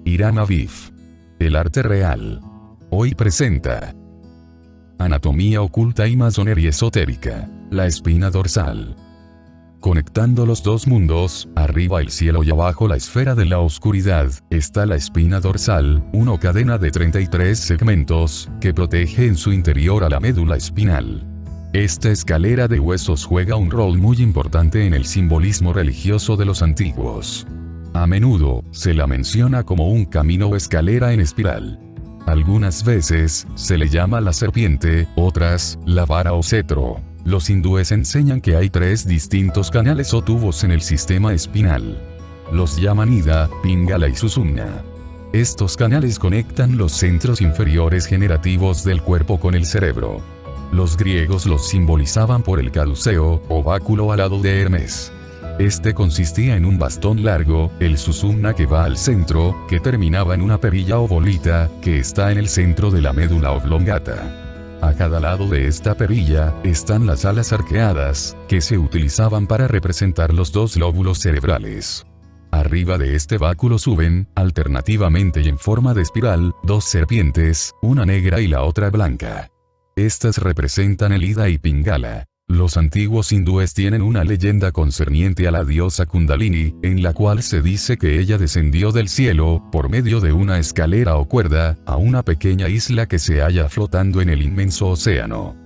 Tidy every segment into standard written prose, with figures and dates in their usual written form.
Hiram Aviv. El arte real. Hoy presenta Anatomía oculta y masonería esotérica. La espina dorsal. Conectando los dos mundos, arriba el cielo y abajo la esfera de la oscuridad, está la espina dorsal, una cadena de 33 segmentos, que protege en su interior a la médula espinal. Esta escalera de huesos juega un rol muy importante en el simbolismo religioso de los antiguos. A menudo, se la menciona como un camino o escalera en espiral. Algunas veces, se le llama la serpiente, otras, la vara o cetro. Los hindúes enseñan que hay 3 distintos canales o tubos en el sistema espinal. Los llaman Ida, Pingala y Susumna. Estos canales conectan los centros inferiores generativos del cuerpo con el cerebro. Los griegos los simbolizaban por el caduceo, o báculo alado de Hermes. Este consistía en un bastón largo, el susumna que va al centro, que terminaba en una perilla o bolita, que está en el centro de la médula oblongata. A cada lado de esta perilla, están las alas arqueadas, que se utilizaban para representar los 2 lóbulos cerebrales. Arriba de este báculo suben, alternativamente y en forma de espiral, 2 serpientes, una negra y la otra blanca. Estas representan el Ida y Pingala. Los antiguos hindúes tienen una leyenda concerniente a la diosa Kundalini, en la cual se dice que ella descendió del cielo, por medio de una escalera o cuerda, a una pequeña isla que se halla flotando en el inmenso océano.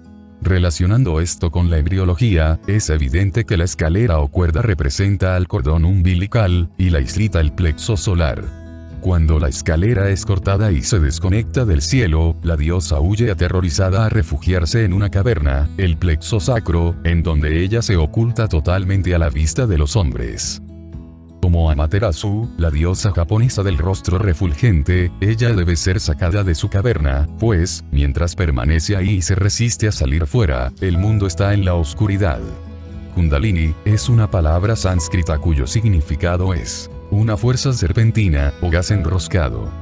Relacionando esto con la embriología, es evidente que la escalera o cuerda representa al cordón umbilical, y la islita el plexo solar. Cuando la escalera es cortada y se desconecta del cielo, la diosa huye aterrorizada a refugiarse en una caverna, el plexo sacro, en donde ella se oculta totalmente a la vista de los hombres. Como Amaterasu, la diosa japonesa del rostro refulgente, ella debe ser sacada de su caverna, pues, mientras permanece ahí y se resiste a salir fuera, el mundo está en la oscuridad. Kundalini es una palabra sánscrita cuyo significado es una fuerza serpentina o gas enroscado.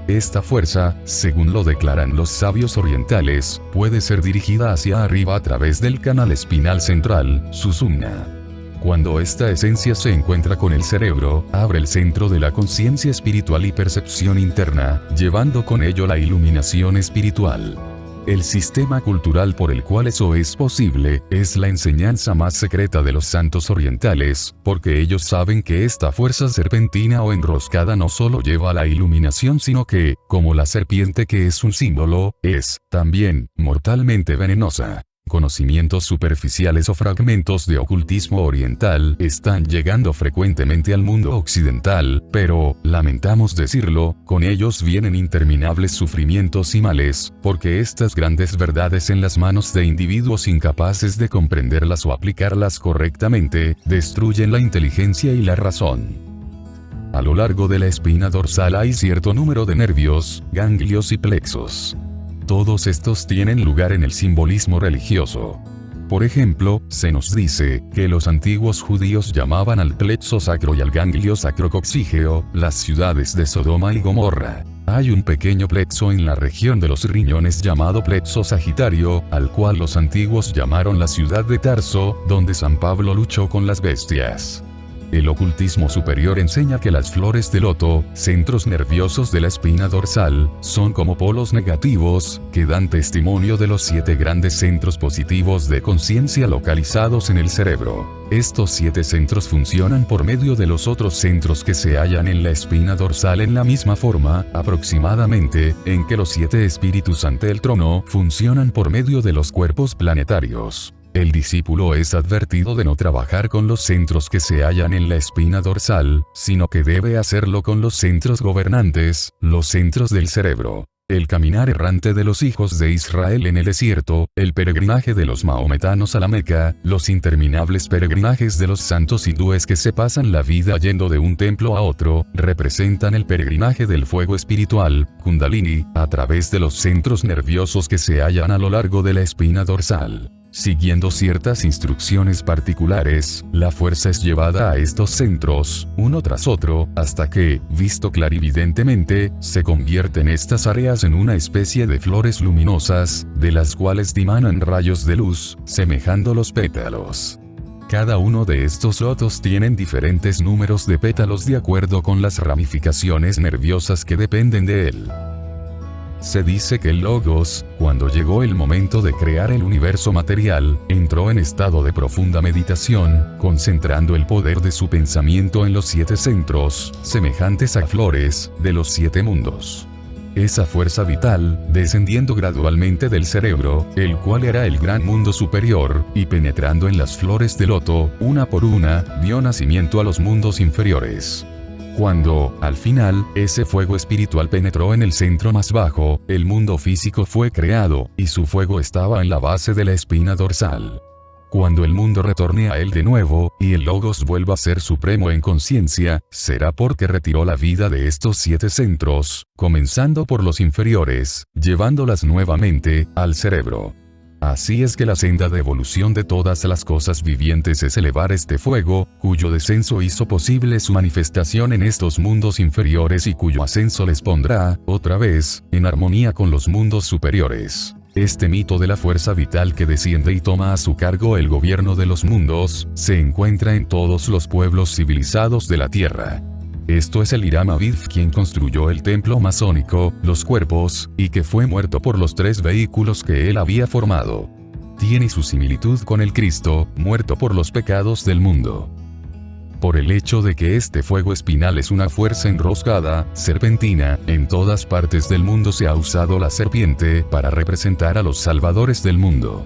Esta fuerza, según lo declaran los sabios orientales, puede ser dirigida hacia arriba a través del canal espinal central, Susumna. Cuando esta esencia se encuentra con el cerebro, abre el centro de la conciencia espiritual y percepción interna, llevando con ello la iluminación espiritual. El sistema cultural por el cual eso es posible, es la enseñanza más secreta de los santos orientales, porque ellos saben que esta fuerza serpentina o enroscada no solo lleva a la iluminación sino que, como la serpiente que es un símbolo, es, también, mortalmente venenosa. Conocimientos superficiales o fragmentos de ocultismo oriental están llegando frecuentemente al mundo occidental, pero, lamentamos decirlo, con ellos vienen interminables sufrimientos y males, porque estas grandes verdades en las manos de individuos incapaces de comprenderlas o aplicarlas correctamente, destruyen la inteligencia y la razón. A lo largo de la espina dorsal hay cierto número de nervios, ganglios y plexos. Todos estos tienen lugar en el simbolismo religioso. Por ejemplo, se nos dice que los antiguos judíos llamaban al plexo sacro y al ganglio sacrococcígeo las ciudades de Sodoma y Gomorra. Hay un pequeño plexo en la región de los riñones llamado plexo sagitario, al cual los antiguos llamaron la ciudad de Tarso, donde San Pablo luchó con las bestias. El ocultismo superior enseña que las flores de loto, centros nerviosos de la espina dorsal, son como polos negativos, que dan testimonio de los 7 grandes centros positivos de conciencia localizados en el cerebro. Estos 7 centros funcionan por medio de los otros centros que se hallan en la espina dorsal en la misma forma, aproximadamente, en que los 7 espíritus ante el trono funcionan por medio de los cuerpos planetarios. El discípulo es advertido de no trabajar con los centros que se hallan en la espina dorsal, sino que debe hacerlo con los centros gobernantes, los centros del cerebro. El caminar errante de los hijos de Israel en el desierto, el peregrinaje de los maometanos a la Meca, los interminables peregrinajes de los santos hindúes que se pasan la vida yendo de un templo a otro, representan el peregrinaje del fuego espiritual, Kundalini, a través de los centros nerviosos que se hallan a lo largo de la espina dorsal. Siguiendo ciertas instrucciones particulares, la fuerza es llevada a estos centros, uno tras otro, hasta que, visto clarividentemente, se convierten estas áreas en una especie de flores luminosas, de las cuales dimanan rayos de luz, semejando los pétalos. Cada uno de estos lotos tienen diferentes números de pétalos de acuerdo con las ramificaciones nerviosas que dependen de él. Se dice que el Logos, cuando llegó el momento de crear el universo material, entró en estado de profunda meditación, concentrando el poder de su pensamiento en los 7 centros, semejantes a flores, de los 7 mundos. Esa fuerza vital, descendiendo gradualmente del cerebro, el cual era el gran mundo superior, y penetrando en las flores de loto, una por una, dio nacimiento a los mundos inferiores. Cuando, al final, ese fuego espiritual penetró en el centro más bajo, el mundo físico fue creado, y su fuego estaba en la base de la espina dorsal. Cuando el mundo retorne a él de nuevo, y el Logos vuelva a ser supremo en conciencia, será porque retiró la vida de estos 7 centros, comenzando por los inferiores, llevándolas nuevamente al cerebro. Así es que la senda de evolución de todas las cosas vivientes es elevar este fuego, cuyo descenso hizo posible su manifestación en estos mundos inferiores y cuyo ascenso les pondrá, otra vez, en armonía con los mundos superiores. Este mito de la fuerza vital que desciende y toma a su cargo el gobierno de los mundos, se encuentra en todos los pueblos civilizados de la Tierra. Esto es el Hiram Abidd quien construyó el templo masónico, los cuerpos, y que fue muerto por los 3 vehículos que él había formado. Tiene su similitud con el Cristo, muerto por los pecados del mundo. Por el hecho de que este fuego espinal es una fuerza enroscada, serpentina, en todas partes del mundo se ha usado la serpiente para representar a los salvadores del mundo.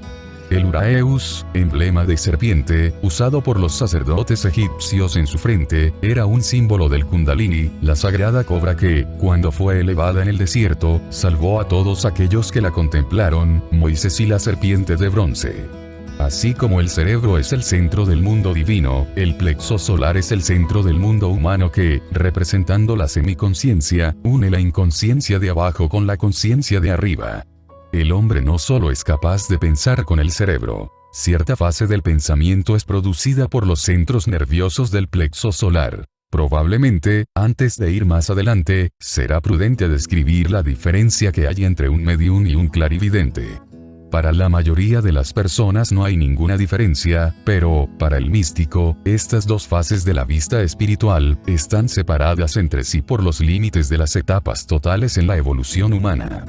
El Uraeus, emblema de serpiente, usado por los sacerdotes egipcios en su frente, era un símbolo del Kundalini, la sagrada cobra que, cuando fue elevada en el desierto, salvó a todos aquellos que la contemplaron, Moisés y la serpiente de bronce. Así como el cerebro es el centro del mundo divino, el plexo solar es el centro del mundo humano que, representando la semiconciencia, une la inconsciencia de abajo con la conciencia de arriba. El hombre no solo es capaz de pensar con el cerebro. Cierta fase del pensamiento es producida por los centros nerviosos del plexo solar. Probablemente, antes de ir más adelante, será prudente describir la diferencia que hay entre un medium y un clarividente. Para la mayoría de las personas no hay ninguna diferencia, pero, para el místico, estas dos fases de la vista espiritual están separadas entre sí por los límites de las etapas totales en la evolución humana.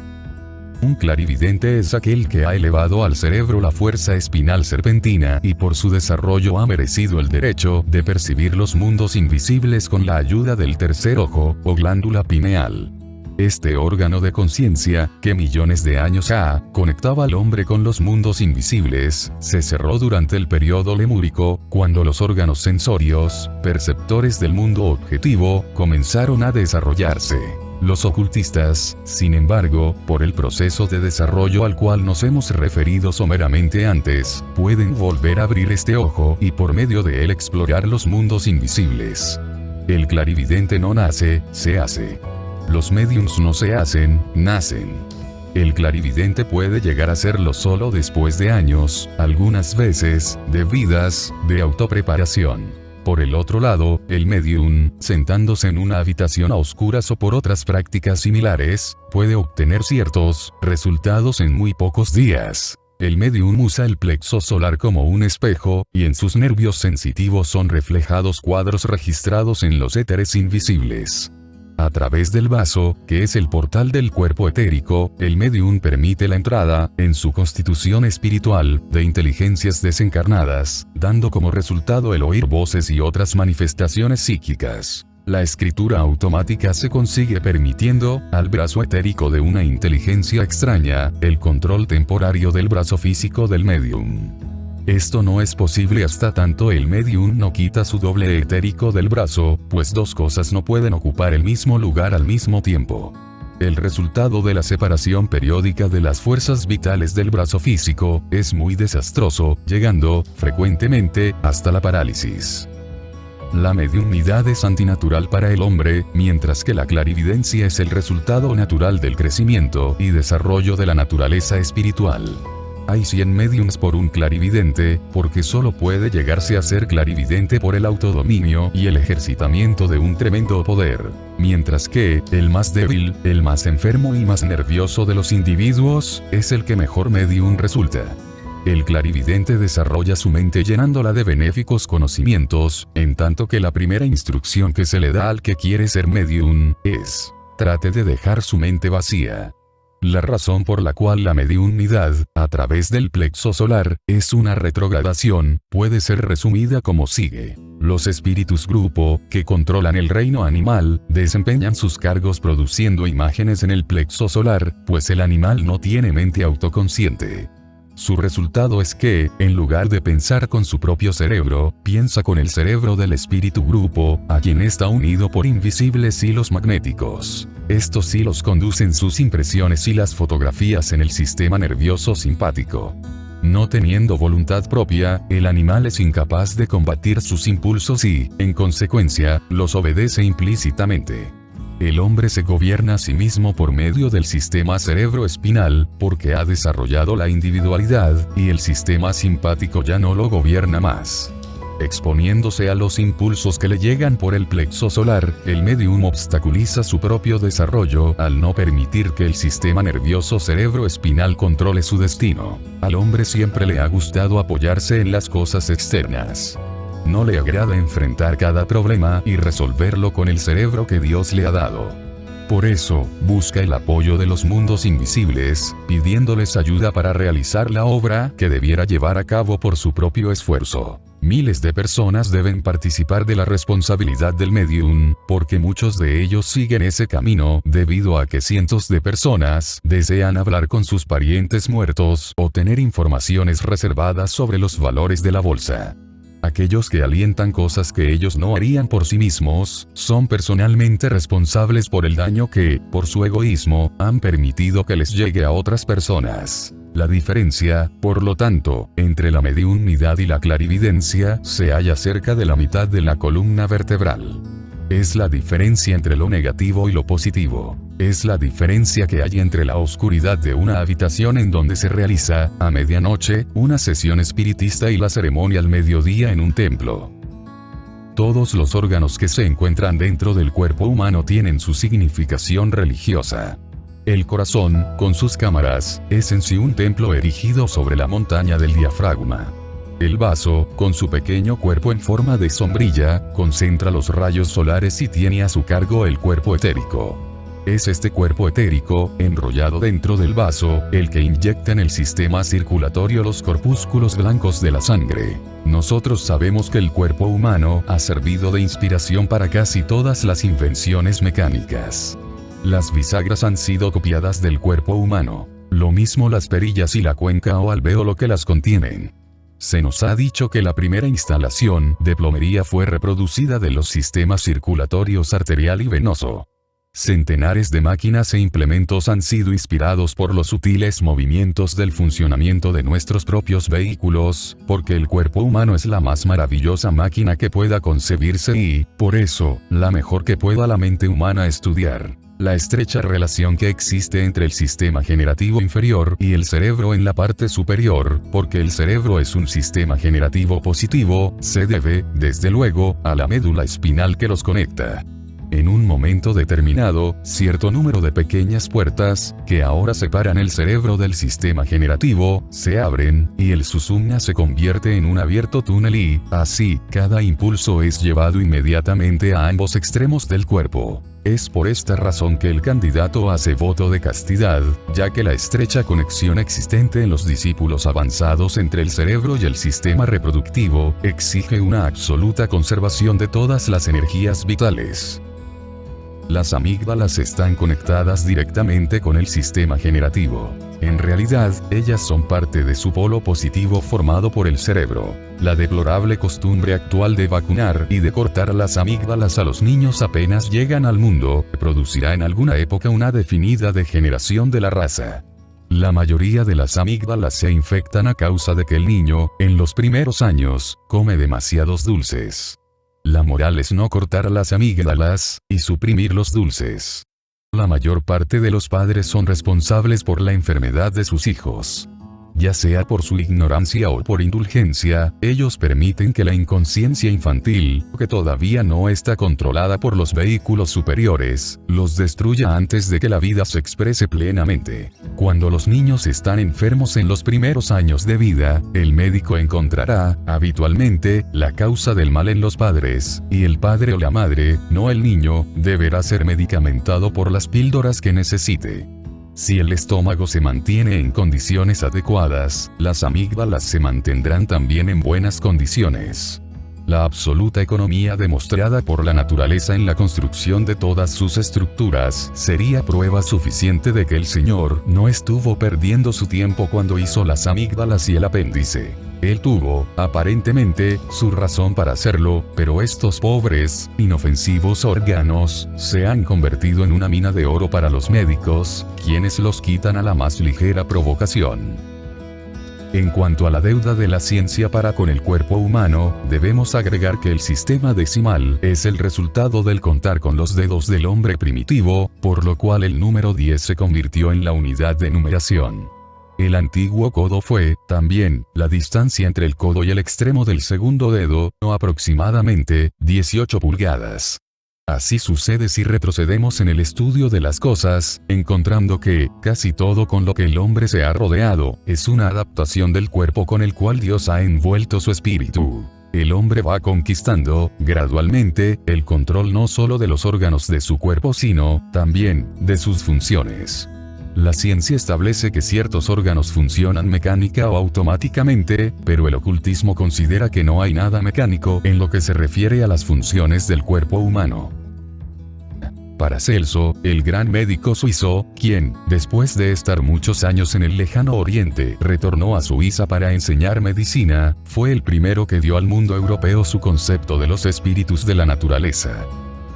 Un clarividente es aquel que ha elevado al cerebro la fuerza espinal serpentina y por su desarrollo ha merecido el derecho de percibir los mundos invisibles con la ayuda del tercer ojo, o glándula pineal. Este órgano de conciencia, que millones de años conectaba al hombre con los mundos invisibles, se cerró durante el periodo lemúrico, cuando los órganos sensorios, perceptores del mundo objetivo, comenzaron a desarrollarse. Los ocultistas, sin embargo, por el proceso de desarrollo al cual nos hemos referido someramente antes, pueden volver a abrir este ojo y por medio de él explorar los mundos invisibles. El clarividente no nace, se hace. Los médiums no se hacen, nacen. El clarividente puede llegar a serlo solo después de años, algunas veces, de vidas, de autopreparación. Por el otro lado, el medium, sentándose en una habitación a oscuras o por otras prácticas similares, puede obtener ciertos resultados en muy pocos días. El medium usa el plexo solar como un espejo, y en sus nervios sensitivos son reflejados cuadros registrados en los éteres invisibles. A través del vaso, que es el portal del cuerpo etérico, el medium permite la entrada, en su constitución espiritual, de inteligencias desencarnadas, dando como resultado el oír voces y otras manifestaciones psíquicas. La escritura automática se consigue permitiendo, al brazo etérico de una inteligencia extraña, el control temporario del brazo físico del medium. Esto no es posible hasta tanto el medium no quita su doble etérico del brazo, pues dos cosas no pueden ocupar el mismo lugar al mismo tiempo. El resultado de la separación periódica de las fuerzas vitales del brazo físico es muy desastroso, llegando, frecuentemente, hasta la parálisis. La mediunidad es antinatural para el hombre, mientras que la clarividencia es el resultado natural del crecimiento y desarrollo de la naturaleza espiritual. Hay 100 médiums por un clarividente, porque solo puede llegarse a ser clarividente por el autodominio y el ejercitamiento de un tremendo poder. Mientras que, el más débil, el más enfermo y más nervioso de los individuos, es el que mejor médium resulta. El clarividente desarrolla su mente llenándola de benéficos conocimientos, en tanto que la primera instrucción que se le da al que quiere ser medium es: trate de dejar su mente vacía. La razón por la cual la mediunidad, a través del plexo solar, es una retrogradación, puede ser resumida como sigue. Los espíritus grupo, que controlan el reino animal, desempeñan sus cargos produciendo imágenes en el plexo solar, pues el animal no tiene mente autoconsciente. Su resultado es que, en lugar de pensar con su propio cerebro, piensa con el cerebro del espíritu grupo, a quien está unido por invisibles hilos magnéticos. Estos hilos conducen sus impresiones y las fotografías en el sistema nervioso simpático. No teniendo voluntad propia, el animal es incapaz de combatir sus impulsos y, en consecuencia, los obedece implícitamente. El hombre se gobierna a sí mismo por medio del sistema cerebroespinal, porque ha desarrollado la individualidad, y el sistema simpático ya no lo gobierna más. Exponiéndose a los impulsos que le llegan por el plexo solar, el medium obstaculiza su propio desarrollo al no permitir que el sistema nervioso cerebroespinal controle su destino. Al hombre siempre le ha gustado apoyarse en las cosas externas. No le agrada enfrentar cada problema y resolverlo con el cerebro que Dios le ha dado. Por eso, busca el apoyo de los mundos invisibles, pidiéndoles ayuda para realizar la obra que debiera llevar a cabo por su propio esfuerzo. Miles de personas deben participar de la responsabilidad del medium, porque muchos de ellos siguen ese camino debido a que cientos de personas desean hablar con sus parientes muertos o tener informaciones reservadas sobre los valores de la bolsa. Aquellos que alientan cosas que ellos no harían por sí mismos, son personalmente responsables por el daño que, por su egoísmo, han permitido que les llegue a otras personas. La diferencia, por lo tanto, entre la mediunidad y la clarividencia, se halla cerca de la mitad de la columna vertebral. Es la diferencia entre lo negativo y lo positivo. Es la diferencia que hay entre la oscuridad de una habitación en donde se realiza, a medianoche, una sesión espiritista y la ceremonia al mediodía en un templo. Todos los órganos que se encuentran dentro del cuerpo humano tienen su significación religiosa. El corazón, con sus cámaras, es en sí un templo erigido sobre la montaña del diafragma. El vaso, con su pequeño cuerpo en forma de sombrilla, concentra los rayos solares y tiene a su cargo el cuerpo etérico. Es este cuerpo etérico, enrollado dentro del vaso, el que inyecta en el sistema circulatorio los corpúsculos blancos de la sangre. Nosotros sabemos que el cuerpo humano ha servido de inspiración para casi todas las invenciones mecánicas. Las bisagras han sido copiadas del cuerpo humano. Lo mismo las perillas y la cuenca o alvéolo que las contienen. Se nos ha dicho que la primera instalación de plomería fue reproducida de los sistemas circulatorios arterial y venoso. Centenares de máquinas e implementos han sido inspirados por los sutiles movimientos del funcionamiento de nuestros propios vehículos, porque el cuerpo humano es la más maravillosa máquina que pueda concebirse y, por eso, la mejor que pueda la mente humana estudiar. La estrecha relación que existe entre el sistema generativo inferior y el cerebro en la parte superior, porque el cerebro es un sistema generativo positivo, se debe, desde luego, a la médula espinal que los conecta. En un momento determinado, cierto número de pequeñas puertas, que ahora separan el cerebro del sistema generativo, se abren, y el susumna se convierte en un abierto túnel y, así, cada impulso es llevado inmediatamente a ambos extremos del cuerpo. Es por esta razón que el candidato hace voto de castidad, ya que la estrecha conexión existente en los discípulos avanzados entre el cerebro y el sistema reproductivo, exige una absoluta conservación de todas las energías vitales. Las amígdalas están conectadas directamente con el sistema generativo. En realidad, ellas son parte de su polo positivo formado por el cerebro. La deplorable costumbre actual de vacunar y de cortar las amígdalas a los niños apenas llegan al mundo, producirá en alguna época una definida degeneración de la raza. La mayoría de las amígdalas se infectan a causa de que el niño, en los primeros años, come demasiados dulces. La moral es no cortar las amígdalas, y suprimir los dulces. La mayor parte de los padres son responsables por la enfermedad de sus hijos. ya sea por su ignorancia o por indulgencia, ellos permiten que la inconsciencia infantil, que todavía no está controlada por los vehículos superiores, los destruya antes de que la vida se exprese plenamente. Cuando los niños están enfermos en los primeros años de vida, el médico encontrará, habitualmente, la causa del mal en los padres, y el padre o la madre, no el niño, deberá ser medicamentado por las píldoras que necesite. Si el estómago se mantiene en condiciones adecuadas, las amígdalas se mantendrán también en buenas condiciones. La absoluta economía demostrada por la naturaleza en la construcción de todas sus estructuras sería prueba suficiente de que el Señor no estuvo perdiendo su tiempo cuando hizo las amígdalas y el apéndice. Él tuvo, aparentemente, su razón para hacerlo, pero estos pobres, inofensivos órganos, se han convertido en una mina de oro para los médicos, quienes los quitan a la más ligera provocación. En cuanto a la deuda de la ciencia para con el cuerpo humano, debemos agregar que el sistema decimal es el resultado del contar con los dedos del hombre primitivo, por lo cual el número 10 se convirtió en la unidad de numeración. El antiguo codo fue, también, la distancia entre el codo y el extremo del segundo dedo, o aproximadamente, 18 pulgadas. Así sucede si retrocedemos en el estudio de las cosas, encontrando que, casi todo con lo que el hombre se ha rodeado, es una adaptación del cuerpo con el cual Dios ha envuelto su espíritu. El hombre va conquistando, gradualmente, el control no solo de los órganos de su cuerpo sino, también, de sus funciones. La ciencia establece que ciertos órganos funcionan mecánica o automáticamente, pero el ocultismo considera que no hay nada mecánico en lo que se refiere a las funciones del cuerpo humano. Paracelso, el gran médico suizo, quien, después de estar muchos años en el lejano oriente, retornó a Suiza para enseñar medicina, fue el primero que dio al mundo europeo su concepto de los espíritus de la naturaleza.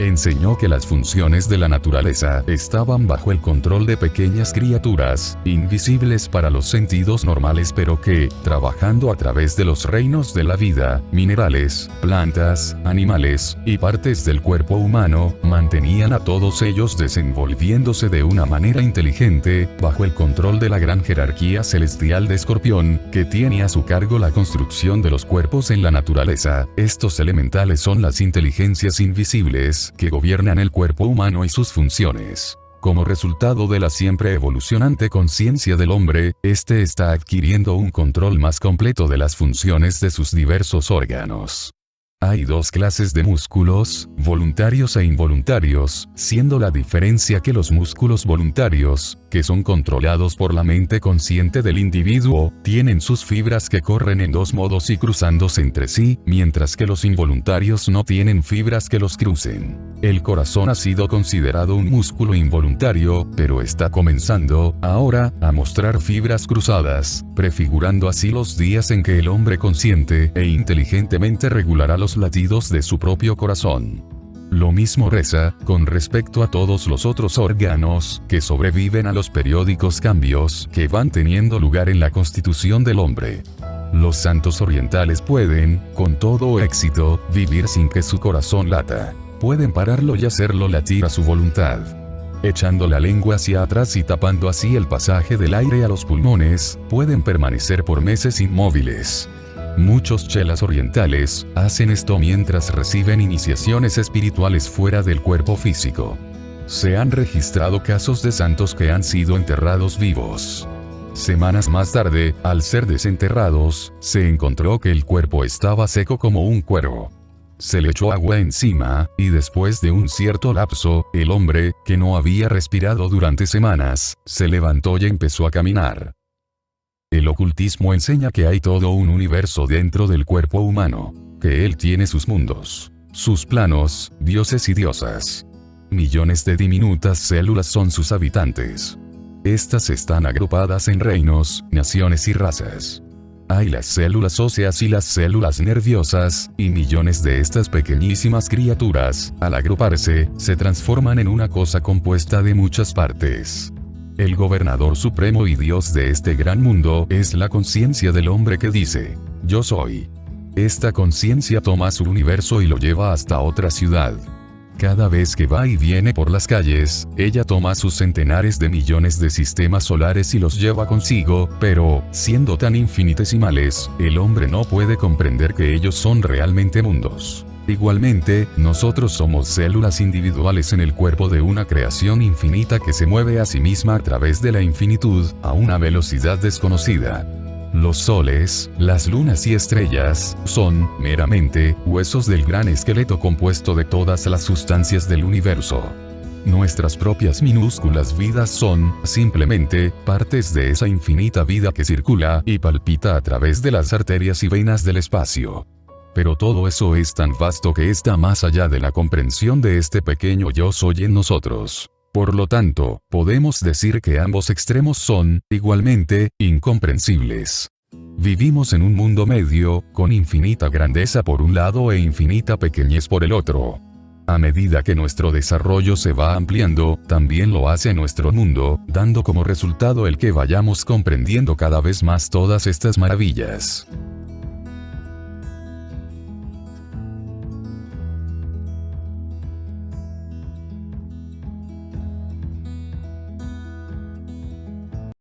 Enseñó que las funciones de la naturaleza estaban bajo el control de pequeñas criaturas, invisibles para los sentidos normales pero que, trabajando a través de los reinos de la vida, minerales, plantas, animales, y partes del cuerpo humano, mantenían a todos ellos desenvolviéndose de una manera inteligente, bajo el control de la gran jerarquía celestial de Escorpión, que tiene a su cargo la construcción de los cuerpos en la naturaleza. Estos elementales son las inteligencias invisibles, que gobiernan el cuerpo humano y sus funciones. Como resultado de la siempre evolucionante conciencia del hombre, éste está adquiriendo un control más completo de las funciones de sus diversos órganos. Hay dos clases de músculos, voluntarios e involuntarios, siendo la diferencia que los músculos voluntarios, que son controlados por la mente consciente del individuo, tienen sus fibras que corren en dos modos y cruzándose entre sí, mientras que los involuntarios no tienen fibras que los crucen. El corazón ha sido considerado un músculo involuntario, pero está comenzando, ahora, a mostrar fibras cruzadas, prefigurando así los días en que el hombre consciente e inteligentemente regulará los latidos de su propio corazón. Lo mismo reza, con respecto a todos los otros órganos, que sobreviven a los periódicos cambios que van teniendo lugar en la constitución del hombre. Los santos orientales pueden, con todo éxito, vivir sin que su corazón lata. Pueden pararlo y hacerlo latir a su voluntad. Echando la lengua hacia atrás y tapando así el pasaje del aire a los pulmones, pueden permanecer por meses inmóviles. Muchos chelas orientales hacen esto mientras reciben iniciaciones espirituales fuera del cuerpo físico. Se han registrado casos de santos que han sido enterrados vivos. Semanas más tarde, al ser desenterrados, se encontró que el cuerpo estaba seco como un cuero. Se le echó agua encima, y después de un cierto lapso, el hombre, que no había respirado durante semanas, se levantó y empezó a caminar. El ocultismo enseña que hay todo un universo dentro del cuerpo humano, que él tiene sus mundos, sus planos, dioses y diosas. Millones de diminutas células son sus habitantes. Estas están agrupadas en reinos, naciones y razas. Hay las células óseas y las células nerviosas, y millones de estas pequeñísimas criaturas, al agruparse, se transforman en una cosa compuesta de muchas partes. El gobernador supremo y Dios de este gran mundo es la conciencia del hombre que dice, yo soy. Esta conciencia toma su universo y lo lleva hasta otra ciudad. Cada vez que va y viene por las calles, ella toma sus centenares de millones de sistemas solares y los lleva consigo, pero, siendo tan infinitesimales, el hombre no puede comprender que ellos son realmente mundos. Igualmente, nosotros somos células individuales en el cuerpo de una creación infinita que se mueve a sí misma a través de la infinitud, a una velocidad desconocida. Los soles, las lunas y estrellas, son, meramente, huesos del gran esqueleto compuesto de todas las sustancias del universo. Nuestras propias minúsculas vidas son, simplemente, partes de esa infinita vida que circula y palpita a través de las arterias y venas del espacio. Pero todo eso es tan vasto que está más allá de la comprensión de este pequeño yo soy en nosotros. Por lo tanto, podemos decir que ambos extremos son, igualmente, incomprensibles. Vivimos en un mundo medio, con infinita grandeza por un lado e infinita pequeñez por el otro. A medida que nuestro desarrollo se va ampliando, también lo hace nuestro mundo, dando como resultado el que vayamos comprendiendo cada vez más todas estas maravillas.